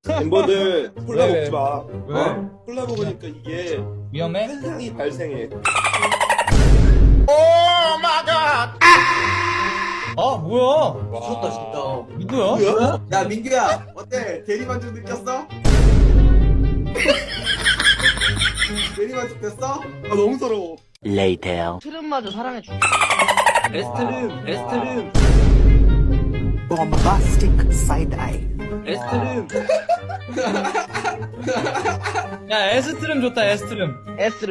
멤버들 콜라 왜? 먹지 마. 왜? 콜라 먹으니까 이게 위험해? 환상이 발생해. 아 뭐야? 미쳤다 진짜. 누구야? 뭐야? 야 민규야 어때? 대리만족 느꼈어? 대리만족 됐어? 아 너무 서러워. 트름마저 사랑해줘. 에스트름 에스트름 bombastic side eye. 에스트름. 야 에스트름 좋다 에스트름. S를